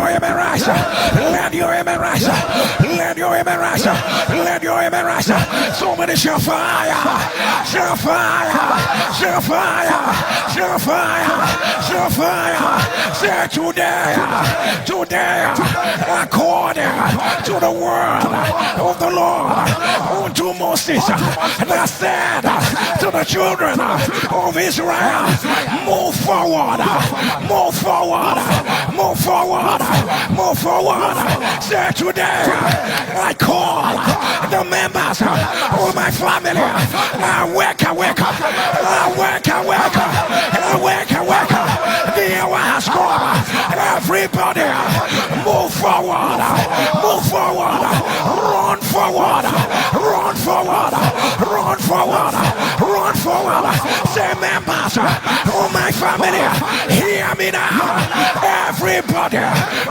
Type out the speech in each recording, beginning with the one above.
your amen rise. Let your amen rise. Let your amen rise. Let your amen rise. Somebody shall fire. Shall fire. Shall fire. Shall fire. Shall fire. Say today. Today. According to the word of the Lord unto Moses that said to the children of Israel, move forward, move forward, move forward, move forward. Say today, I call the members of my family. Wake up, wake up, wake up, wake up, wake up, wake up. The hour has come. Everybody, move forward, move forward, run forward, run forward, run forward, run forward. Say members of my family, hear me now. Everybody,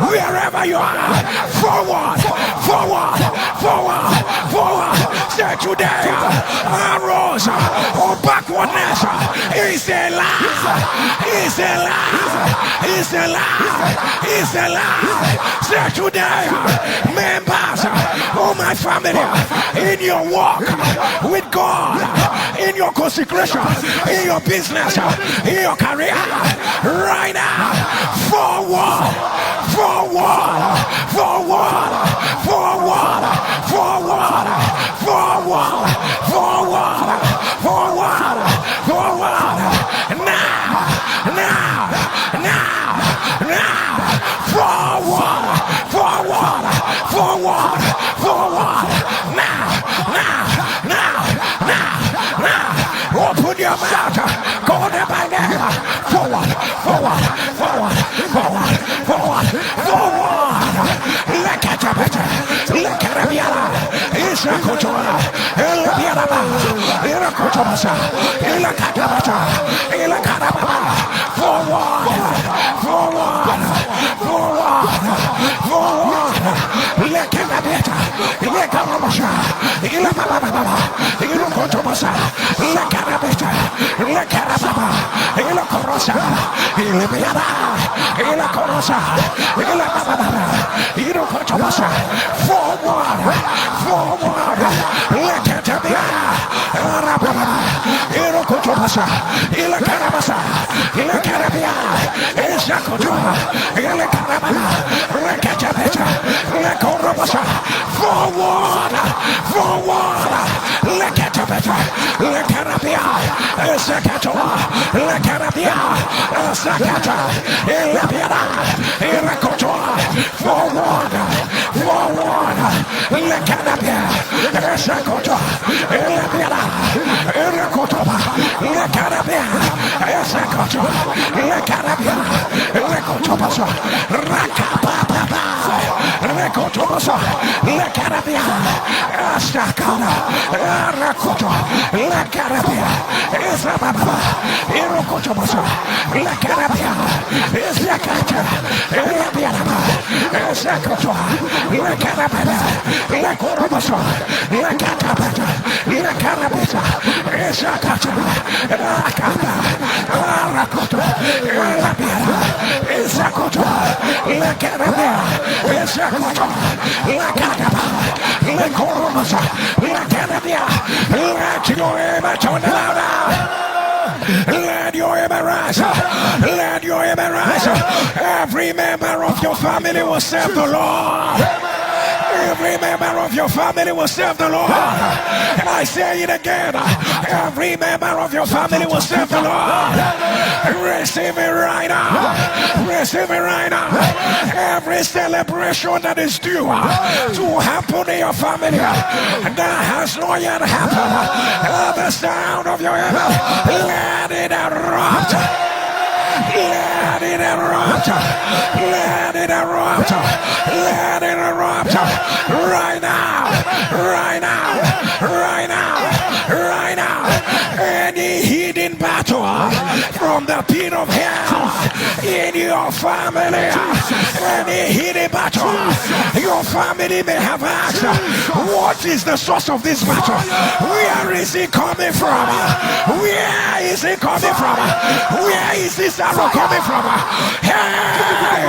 wherever you are, forward, forward, forward, forward. Say today, arrows or backwardness is a lie, is a lie, is a lie, is a lie. Say today, members of my family, in your walk with God, in your consecration, in your business, in your career, right now, forward, forward, forward, forward, forward, forward, forward, forward, forward, now, now, now, now, forward, forward, forward, forward, now, now, now, now, now. Open your mouth, go there by there, forward, forward, forward, forward, forward, forward. Look at your better, look at the other. It's a culture, it's a piano, it's a culture, it's a catabata, it's a catabata. Forward, forward, forward, forward. Look at the better, look at the masha, it's a baba, it's a culture, look at the better, look at the baba, it's a corosa, it's a piano, it's a corosa, it's a baba, it's a culture, forward, forward, look at the better, it's a culture, it's a carabasa, it's a carabia, it's a culture, it's a carabana, look at the better, look at the masha, forward, forward, look at the better, look at the beer, it's a culture, look at the beer, it's a culture, it's a beer, it's a culture, forward, forward, look at the beer, it's a culture, it's a beer, it's a culture, look at the beer, it's a culture, look at the beer, it's a culture, rakapapa, rekotosa, look at the beer, it's a culture, rakoto, look at the beer, it's a baba, irokotosa, look at the beer, it's a culture, it's a beer, it's a culture, look at the beer, lekorosa, look at the beer, look at the beer, it's a culture, rakapa, rakoto, la beer, it's a culture, look at the beer, it's a culture, look at the beer, lekorosa, look at the beer, let your image on the louder. Let your amen rise. Let your amen rise. Every member of your family will serve the Lord. Every member of your family will serve the Lord. And I say it again. Every member of your family will serve the Lord. Receive it right now. Receive it right now. Every celebration that is due to happen in your family that has not yet happened. The sound of your heaven, let it erupt. Let it erupt. Let it erupt. Let it erupt. Right now. Right now. Right now. Right now. Any hidden battle from the pit of hell in your family. Any hidden battle your family may have asked, what is the source of this battle? Where is it coming from? Where is it coming from? Where is this arrow coming from? Hey!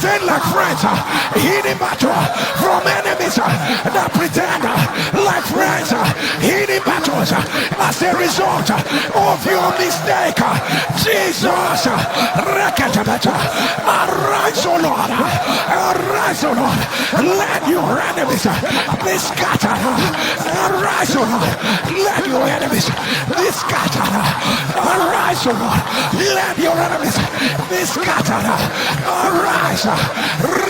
pretend like friends, hidden battle from enemies that pretend like friends, hidden battles as a result of your mistake. Jesus, arise, O Lord, arise, O Lord, let your enemies be scattered. Arise, O Lord, let your enemies be scattered. Arise, O Lord, let your enemies be scattered. Arise,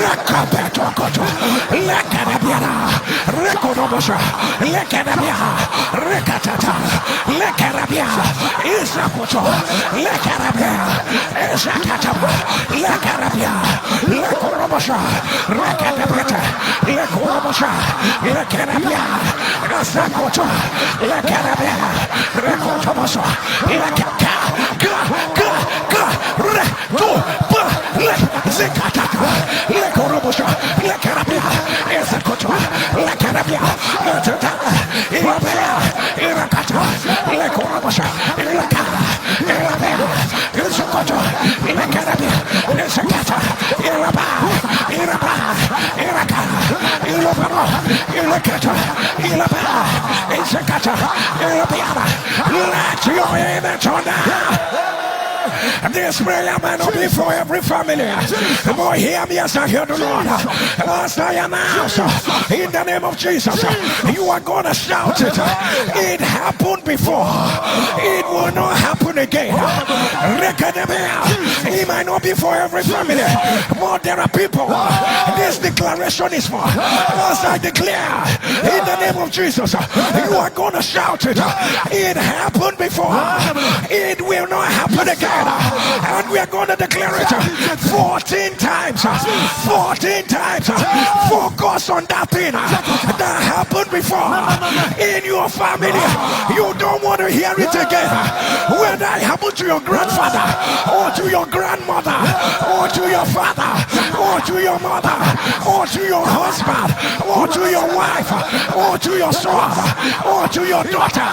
Rekabetokoto, Lekanabiana, Rekonomosha, Lekanabia, Rekatata, Lekanabia, Isakoto, Lekanabia, Isakataba, Lekanabia, Lekonomosha, Rekatapeta, Lekonomosha, Lekanabia, Isakoto, Lekanabia, Rekotomosha, Lekaka, Lekorobosha, Lekarabia, Esakoto, Lekarabia, Irabia, Irakata, Lekorobosha, Ilakara, Irabia, Isakoto, Lekarabia, Esakata, Iraba, Irakara, Ilabaro, Ilakata, Ilaba, Esakata, Irabia. Let your image on now. This prayer may not be for every family, but hear me as I hear the Lord. As I announce, in the name of Jesus, you are going to shout it. It happened before. It will not happen again. It might not be for every family, but there are people this declaration is for. As I declare, in the name of Jesus, you are going to shout it. It happened before. It will not happen again. And we are going to declare it 14 times. 14 times. Focus on that thing that happened before in your family. You don't want to hear it again. Whether it happened to your grandfather, or to your grandmother, or to your father, or to your mother, or to your husband, or to your wife, or to your son, or to your daughter.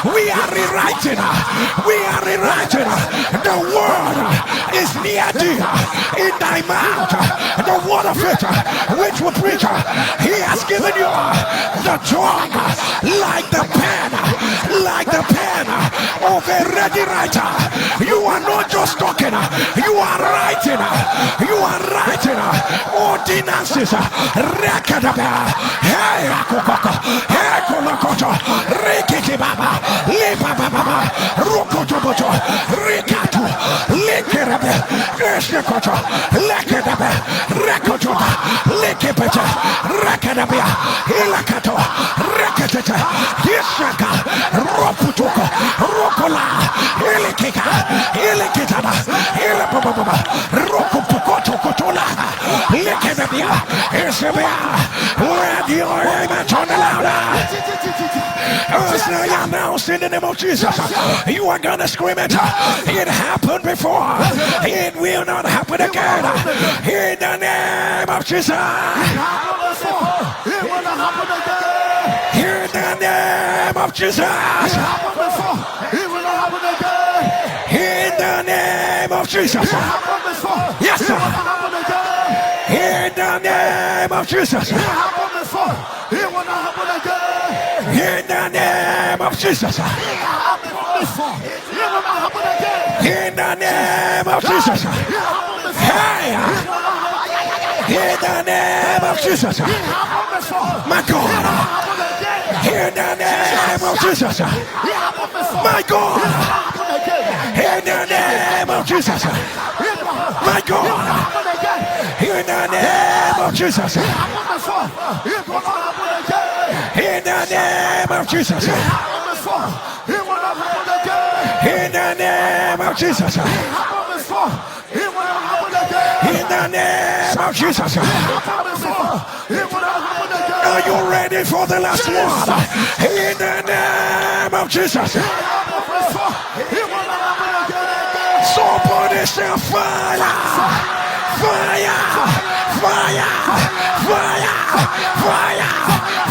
We are rewriting. We are rewriting. The word is near thee, in thy mouth. The word of it, which will preach. He has given you the tongue like the pen of a ready writer. You are not just talking, you are writing. You are writing ordinances. Hey, hey, Kolokoto, Rikiki Baba, Liba Baba, Rokotoboto, Rikatu, Likirabe, Eshakoto, Lekadabe, Rekotoba, Likipeta, Rakadabia, Ilakato, Rekatata, Yeshaka, Roputoko, Rokola, Ilikika, Ilikitana, Ilapababa, Rokopukoto Kotola, Likadabia, Esabia, let your image on the louder. As I announce in the name of Jesus, you are gonna scream it. It happened before. It will not happen again. In the name of Jesus. It will not happen again. In the name of Jesus. It happened before. It will not happen again. In the name of Jesus. It happened before. Yes, sir. It will not happen again. In the name of Jesus. It happened before. It will not happen again. In the name of Jesus. In the name of Jesus. Hey. In the name of Jesus. My God. In the name of Jesus. My God. In the name of Jesus. My God. In the name of Jesus. In the name of Jesus. In the name of Jesus. In the name of Jesus. Are you ready for the last one? In the name of Jesus. Somebody say fire. Fire! Fire! Fire! Fire!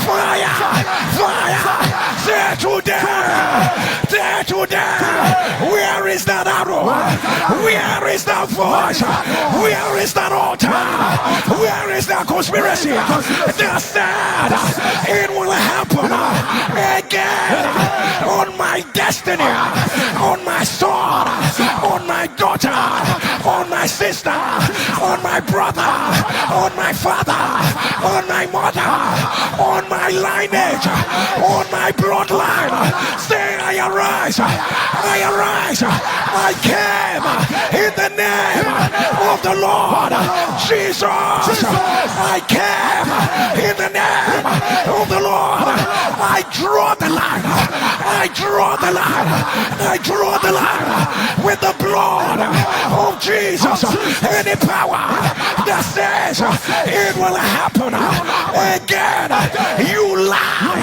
Fire! Fire! Say today! today. Where is that arrow? Where is that voice? Where is that altar? Where is that conspiracy that said it will happen again on my destiny, on my son, on my daughter, on my sister, on my brother, on my father, on my mother, on my lineage, on my bloodline? Say, I arise, I arise, I came in the name of the Lord Jesus. I came in the name of the Lord. I draw the line, I draw the line, I draw the line with the blood of Jesus. Any power that says it will happen again, you lie,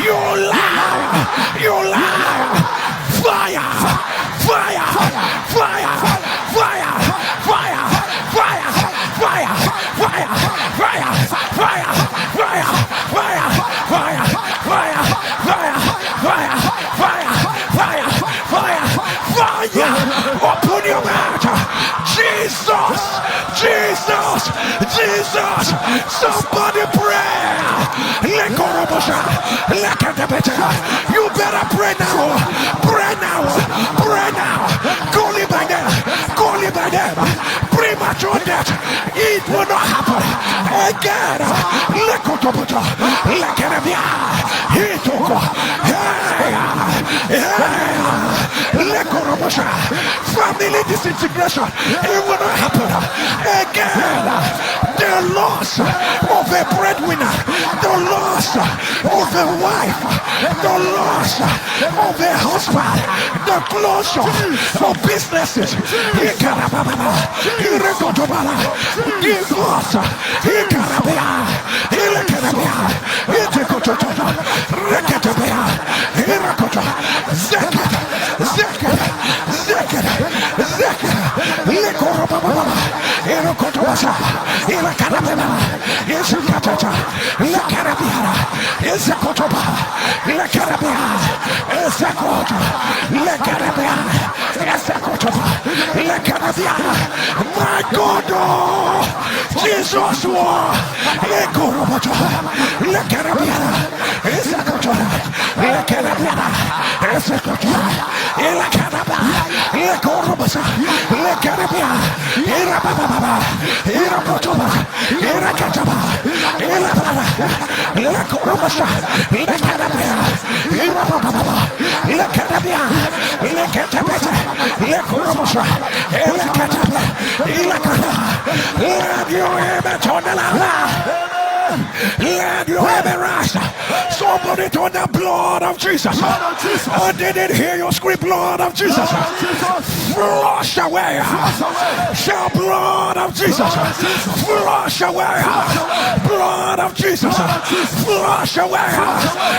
you lie, you lie. Fire, fire, fire, fire, fire, fire, fire, fire, fire, fire, fire, fire, fire, fire, fire, fire, fire, fire, fire, fire. Open your mouth. Jesus, Jesus, Jesus. Somebody pray. You better pray now. Pray now. Pray now. Call it by them. Call it by them. Premature death. It will not happen again. Family disintegration. It will not happen again. The loss of a breadwinner, the loss of a wife, the loss of a husband, the closure of businesses, divorce, my God, Jesus war. Let your heaven rise. Somebody turn the blood of Jesus. I didn't hear your scream, blood of Jesus. Flush away. Shout blood of Jesus. Flush away. Blood of Jesus. Flush away.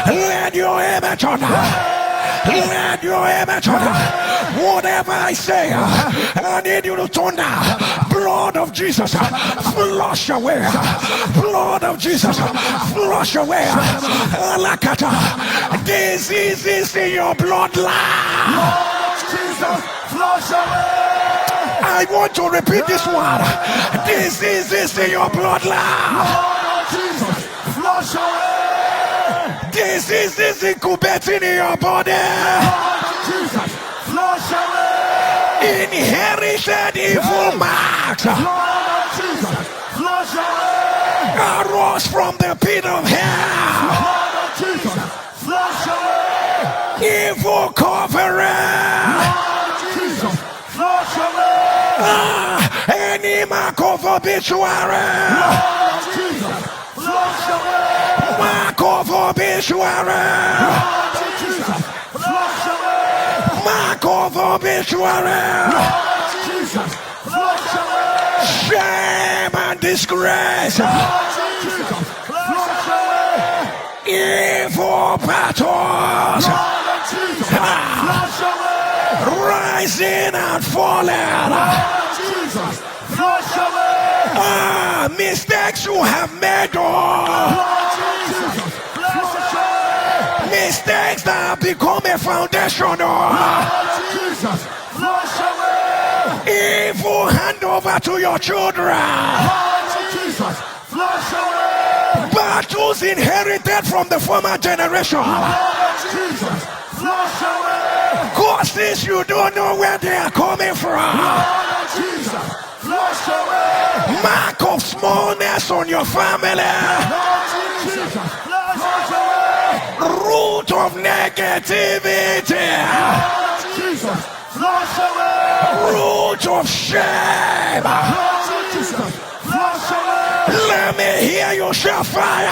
Let your heaven turn. Let your image on. Whatever I say, I need you to turn down. Blood of Jesus, flush away. Blood of Jesus, flush away. Alakata, diseases in your bloodline. Jesus, flush away. I want to repeat this one. Diseases in your bloodline. Jesus, flush away. Disease is incubating in your body. Jesus, flush away. Inherited evil marks. Jesus, flush away. Arose from the pit of hell. Jesus, flush away. Evil covering. Jesus, flush away. Any mark of obituary. Jesus, flush away. Mark of obituary. Jesus, flush away. Mark of obituary. Jesus, flush away. Shame and disgrace. Jesus, flush away. Evil battles. Jesus, flush away. Rising and falling. Jesus, flush away. Mistakes you have made. Jesus, flush away. Mistakes that have the common foundation. Jesus, flush away. Evil hand over to your children. Jesus, flush away. Battles inherited from the former generation. Jesus, flush away. Causes you don't know where they are coming from. Jesus, flush away. Mark of smallness on your family. Jesus, flush away. Root of negativity. Jesus, flush away. Root of shame. Jesus, flush away. Let me hear you shout fire.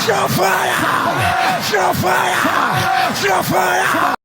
Shout fire. Shout fire. Shout fire.